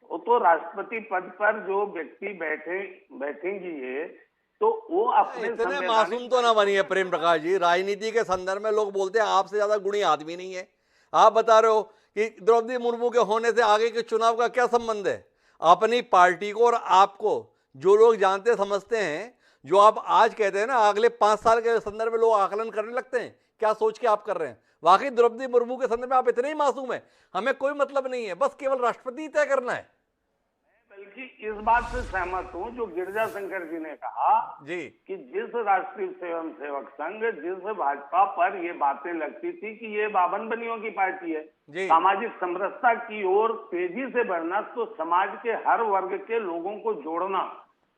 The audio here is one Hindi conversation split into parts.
वो तो राष्ट्रपति पद पर जो व्यक्ति बैठेंगी ये, तो वो अपने इतने संवैधानिक मासूम तो ना बनिए प्रेम प्रकाश जी। राजनीति के संदर्भ में लोग बोलते हैं आपसे ज्यादा गुणी आदमी नहीं है। आप बता रहे हो कि द्रौपदी मुर्मू के होने से आगे के चुनाव का क्या संबंध है। अपनी पार्टी को और आपको जो लोग जानते समझते हैं, जो आप आज कहते हैं ना अगले 5 साल के संदर्भ में लोग आकलन करने लगते हैं, क्या सोच के आप कर रहे हैं। वाकई द्रौपदी मुर्मू के संदर्भ में आप इतने ही मासूम हैं। हमें कोई मतलब नहीं है, बस केवल राष्ट्रपति तय करना है। बल्कि इस बात से सहमत हूं जो गिरजा शंकर जी ने कहा जी कि जिस राष्ट्रीय स्वयंसेवक संघ, जिस भाजपा पर ये बातें लगती थी कि ये बावन बनियों की पार्टी है, जी सामाजिक समरसता की ओर तेजी से बढ़ना, तो समाज के हर वर्ग के लोगों को जोड़ना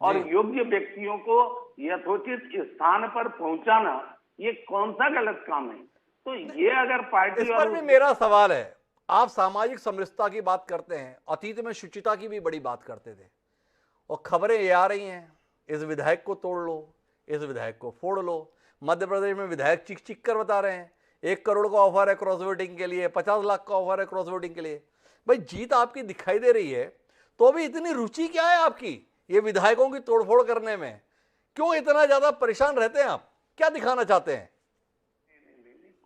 और जी योग्य व्यक्तियों को यथोचित स्थान पर पहुंचाना, ये कौन सा गलत काम है। तो ये अगर पार्टी इस और पर भी मेरा सवाल है। आप सामाजिक समरसता की बात करते हैं, अतीत में शुचिता की भी बड़ी बात करते थे, और खबरें ये आ रही हैं इस विधायक को तोड़ लो, इस विधायक को फोड़ लो। मध्य प्रदेश में विधायक चिक चिक कर बता रहे हैं 1 करोड़ का ऑफर है क्रॉस वोटिंग के लिए, 50 लाख का ऑफर है क्रॉस वोटिंग के लिए। भाई जीत आपकी दिखाई दे रही है, तो भी इतनी रुचि क्या है आपकी ये विधायकों की तोड़फोड़ करने में। क्यों इतना ज्यादा परेशान रहते हैं आप, क्या दिखाना चाहते हैं।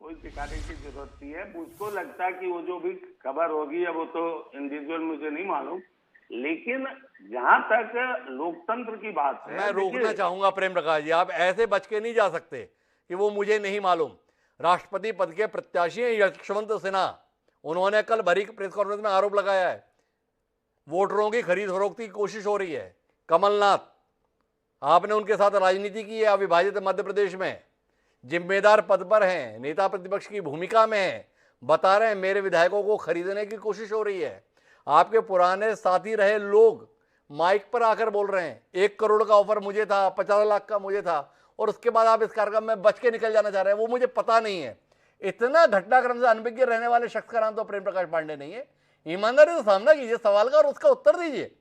कोई दिखाने की जरूरत नहीं है। मुझको लगता है कि वो जो भी खबर होगी, अब वो तो इंडिविजुअल मुझे नहीं मालूम, लेकिन जहां तक लोकतंत्र की बात है, मैं रोकना देखिए चाहूंगा प्रेम प्रकाश जी, आप ऐसे बच के नहीं जा सकते कि वो मुझे नहीं मालूम। राष्ट्रपति पद के प्रत्याशी हैं यशवंत सिन्हा। उन्होंने कल भरी प्रेस कॉन्फ्रेंस में आरोप लगाया है वोटरों की खरीद फरोख्ती की कोशिश हो रही है। कमलनाथ, आपने उनके साथ राजनीति की है अविभाजित मध्य प्रदेश में, जिम्मेदार पद पर हैं, नेता प्रतिपक्ष की भूमिका में हैं, बता रहे हैं मेरे विधायकों को खरीदने की कोशिश हो रही है। आपके पुराने साथी रहे लोग माइक पर आकर बोल रहे हैं 1 करोड़ का ऑफर मुझे था, 50 लाख का मुझे था, और उसके बाद आप इस कार्यक्रम में बच के निकल जाना चाह रहे हैं वो मुझे पता नहीं है। इतना घटनाक्रम से अनभिज्ञ रहने वाले शख्स का नाम तो प्रेम प्रकाश पांडे नहीं है। ईमानदारी से सामना कीजिए सवाल का और उसका उत्तर दीजिए।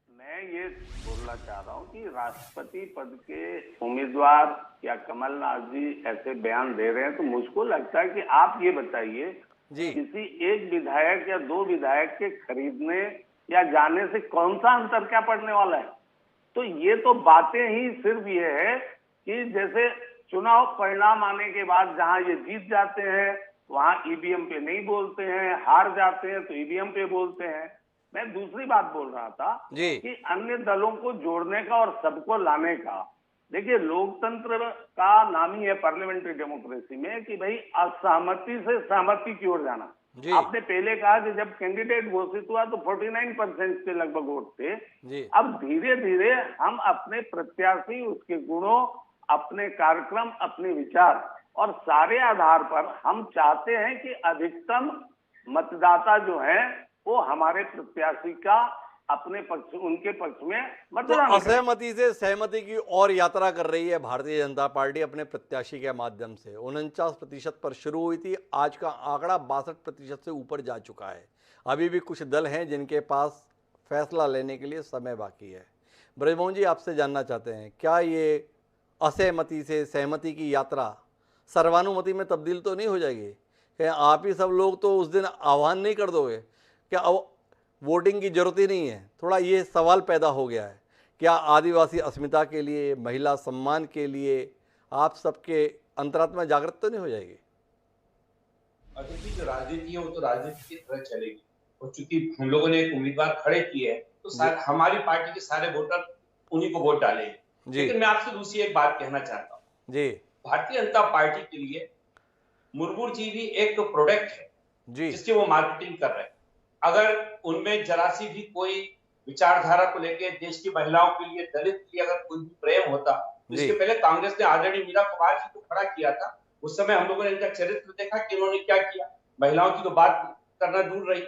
मैं ये बोलना चाह रहा हूँ कि राष्ट्रपति पद के उम्मीदवार या कमलनाथ जी ऐसे बयान दे रहे हैं, तो मुझको लगता है कि आप ये बताइए, जी किसी एक विधायक या दो विधायक के खरीदने या जाने से कौन सा अंतर क्या पड़ने वाला है। तो ये तो बातें ही सिर्फ ये है कि जैसे चुनाव परिणाम आने के बाद जहां ये जीत जाते हैं वहां ईवीएम पे नहीं बोलते हैं, हार जाते हैं तो ईवीएम पे बोलते हैं। मैं दूसरी बात बोल रहा था जी कि अन्य दलों को जोड़ने का और सबको लाने का, देखिए लोकतंत्र का नाम ही है पार्लियामेंट्री डेमोक्रेसी में कि भाई असहमति से सहमति की ओर जाना। जी आपने पहले कहा कि जब कैंडिडेट घोषित हुआ तो 49% के लगभग वोट थे। जी अब धीरे धीरे हम अपने प्रत्याशी, उसके गुणों, अपने कार्यक्रम, अपने विचार और सारे आधार पर हम चाहते हैं कि अधिकतम मतदाता जो है वो हमारे प्रत्याशी का अपने पक्ष, उनके पक्ष में तो मतदान करें। असहमति से सहमति की और यात्रा कर रही है भारतीय जनता पार्टी अपने प्रत्याशी के माध्यम से। 49% पर शुरू हुई थी, आज का आंकड़ा 62% से ऊपर जा चुका है। अभी भी कुछ दल हैं जिनके पास फैसला लेने के लिए समय बाकी है। ब्रजमोहन जी आपसे जानना चाहते हैं, क्या ये असहमति से सहमति की यात्रा सर्वानुमति में तब्दील तो नहीं हो जाएगी। क्या आप ही सब लोग तो उस दिन आह्वान नहीं कर दोगे, क्या अब वोटिंग की जरूरत ही नहीं है। थोड़ा ये सवाल पैदा हो गया है, क्या आदिवासी अस्मिता के लिए, महिला सम्मान के लिए आप सबके अंतरात्मा जागृत तो नहीं हो जाएगी। देखिए जो राजनीति है वो तो राजनीति की तरह चलेगी, और चूंकि हम लोगों ने एक उम्मीदवार खड़े किए हैं तो हमारी पार्टी के सारे वोटर उन्हीं को वोट डालेंगे। जी लेकिन मैं आपसे दूसरी एक बात कहना चाहता हूँ। जी भारतीय जनता पार्टी के लिए मुर्मू जी भी एक प्रोडक्ट है जी जिसकी वो मार्केटिंग कर रहे हैं। अगर उनमें जरा सी भी कोई विचारधारा को लेकर देश की महिलाओं के लिए, दलित के लिए अगर कोई भी प्रेम होता, तो इसके पहले कांग्रेस ने आदरणीय मीरा कुमार जी को खड़ा किया था। उस समय हम लोगों ने इनका चरित्र देखा कि इन्होंने क्या किया, महिलाओं की तो बात करना दूर रही।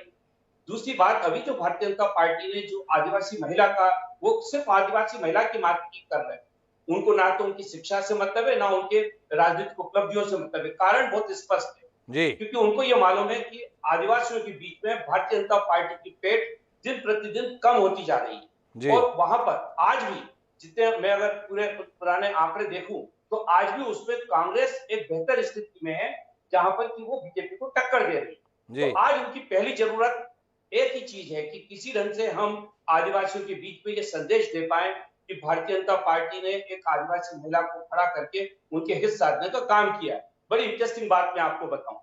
दूसरी बात, अभी जो भारतीय जनता पार्टी ने जो आदिवासी महिला का, वो सिर्फ आदिवासी महिला की मार्केटिंग कर रहे हैं। उनको ना तो उनकी शिक्षा से मतलब है, ना उनके राजनीतिक उपलब्धियों से मतलब है। कारण बहुत स्पष्ट है, जी क्योंकि उनको ये मालूम है कि आदिवासियों के बीच में भारतीय जनता पार्टी की पेट दिन प्रतिदिन कम होती जा रही है। जी और वहां पर आज भी जितने, मैं अगर पूरे पुराने आंकड़े देखूं तो आज भी उसमें कांग्रेस एक बेहतर स्थिति में है, जहां पर कि वो बीजेपी को टक्कर दे रही है। तो जी आज उनकी पहली जरूरत एक ही चीज है कि किसी ढंग से हम आदिवासियों के बीच में ये संदेश दे पाए कि भारतीय जनता पार्टी ने एक आदिवासी महिला को खड़ा करके उनके हित साधने का काम किया है। बड़ी इंटरेस्टिंग बात मैं आपको बताऊं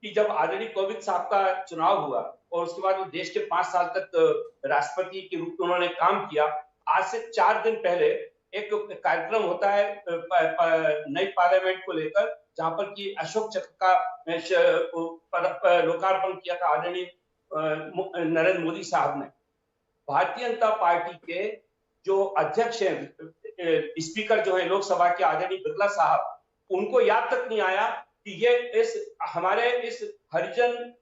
कि जब आदरणीय कोविंद साहब का चुनाव हुआ और उसके बाद वो देश के 5 साल तक राष्ट्रपति के रूप में उन्होंने काम किया, आज से 4 दिन पहले एक कार्यक्रम होता है नई पार्लियामेंट को लेकर, जहां पर कि अशोक चक्र का लोकार्पण किया था आदरणीय नरेंद्र मोदी साहब ने। भारतीय जनता पार्टी के जो अध्यक्ष हैं, स्पीकर जो है लोकसभा के आदरणीय बिरला साहब, उनको याद तक नहीं आया कि ये हमारे इस हरिजन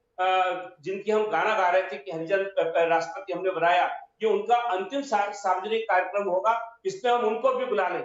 जिनकी हम गाना गा रहे थे कि हरिजन राष्ट्रपति हमने बनाया, ये उनका अंतिम सार्वजनिक कार्यक्रम होगा, इसमें हम उनको भी बुला लें।